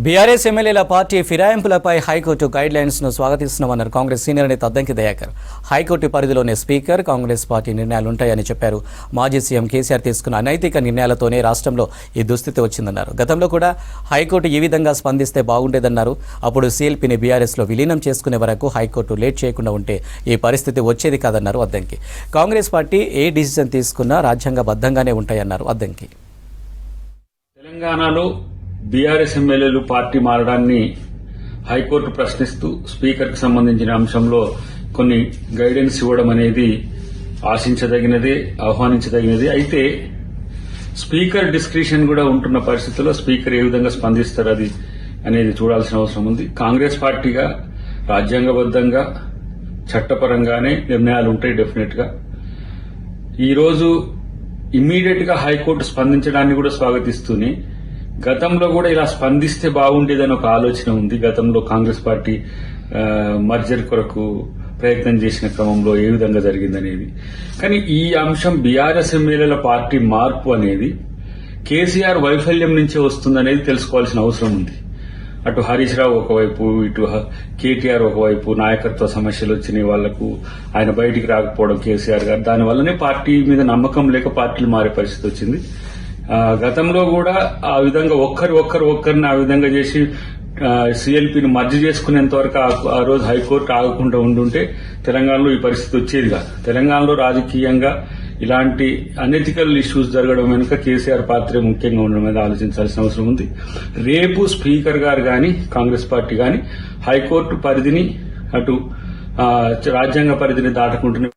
BRS ఎమ్మెల్యేల party ఫిరాయింపులపై high court guide lines ను స్వాగతిస్తున్నామన్నారు Congress senior నేత అద్దంకి దయాకర్. హైకోర్టు పరిధిలోనే స్పీకర్, కాంగ్రెస్ పార్టీ నిర్ణయాలుంటాయని చెప్పారు. మాజీ సీఎం కేసీఆర్ తీసుకున్న అనైతిక నిర్ణయాలతోనే రాష్ట్రంలో ఈ దుస్థితి వచ్చిందన్నారు. గతంలో కూడా హైకోర్టు ఈ విధంగా స్పందిస్తే బాగుండేదన్నారు. అప్పుడు సీఎల్పీని బీఆర్ఎస్లో విలీనం చేసుకునే వరకు హైకోర్టు లేట్ చేయకుండా ఉంటే ఈ పరిస్థితి వచ్చేది కాదన్నారు అద్దంకి. కాంగ్రెస్ పార్టీ ఏ డిసిజన్ తీసుకున్నా రాజ్యాంగబద్ధంగానే ఉంటాయన్నారు అద్దంకి. తెలంగాణలో బీఆర్ఎస్ ఎమ్మెల్యేలు పార్టీ మారడాన్ని హైకోర్టు ప్రశ్నిస్తూ స్పీకర్ కు సంబంధించిన అంశంలో కొన్ని గైడెన్స్ ఇవ్వడం అనేది ఆశించదగినదే, ఆహ్వానించదగినదే. అయితే స్పీకర్ డిస్క్రిషన్ కూడా ఉంటున్న పరిస్థితుల్లో స్పీకర్ ఏ విధంగా స్పందిస్తారు అది అనేది చూడాల్సిన అవసరం ఉంది. కాంగ్రెస్ పార్టీగా రాజ్యాంగబద్దంగా చట్టపరంగానే నిర్ణయాలు ఉంటాయి డెఫినెట్ గా. ఈ రోజు ఇమ్మీడియట్ గా హైకోర్టు స్పందించడాన్ని కూడా స్వాగతిస్తూనే గతంలో కూడా ఇలా స్పందిస్తే బాగుండేదని ఒక ఆలోచన ఉంది. గతంలో కాంగ్రెస్ పార్టీ మర్జర్ కొరకు ప్రయత్నం చేసిన క్రమంలో ఏ విధంగా జరిగిందనేది. కానీ ఈ అంశం బీఆర్ఎస్ ఎమ్మెల్యేల పార్టీ మార్పు అనేది కేసీఆర్ వైఫల్యం నుంచే వస్తుందనేది తెలుసుకోవాల్సిన అవసరం ఉంది. అటు హరీష్ రావు ఒకవైపు, ఇటు కేటీఆర్ ఒకవైపు నాయకత్వ సమస్యలు వచ్చినాయి వాళ్లకు, ఆయన బయటికి రాకపోవడం కేసీఆర్ గారు, దానివల్లనే పార్టీ మీద నమ్మకం లేక పార్టీలు మారే పరిస్థితి వచ్చింది. గతంలో కూడా ఆ విధంగా ఒక్కరిని ఆ విధంగా చేసి సీఎల్పీని మర్జీ చేసుకునేంత వరకు ఆ రోజు హైకోర్టు ఆగకుండా ఉండుంటే తెలంగాణలో ఈ పరిస్థితి వచ్చేది కాదు. తెలంగాణలో రాజకీయంగా ఇలాంటి అనెథికల్ ఇష్యూస్ జరగడం వెనుక కేసీఆర్ పాత్రే ముఖ్యంగా ఉండడం మీద ఆలోచించాల్సిన అవసరం ఉంది. రేపు స్పీకర్ గారు గాని కాంగ్రెస్ పార్టీ గాని హైకోర్టు పరిధిని అటు రాజ్యాంగ పరిధిని దాటకుంటున్న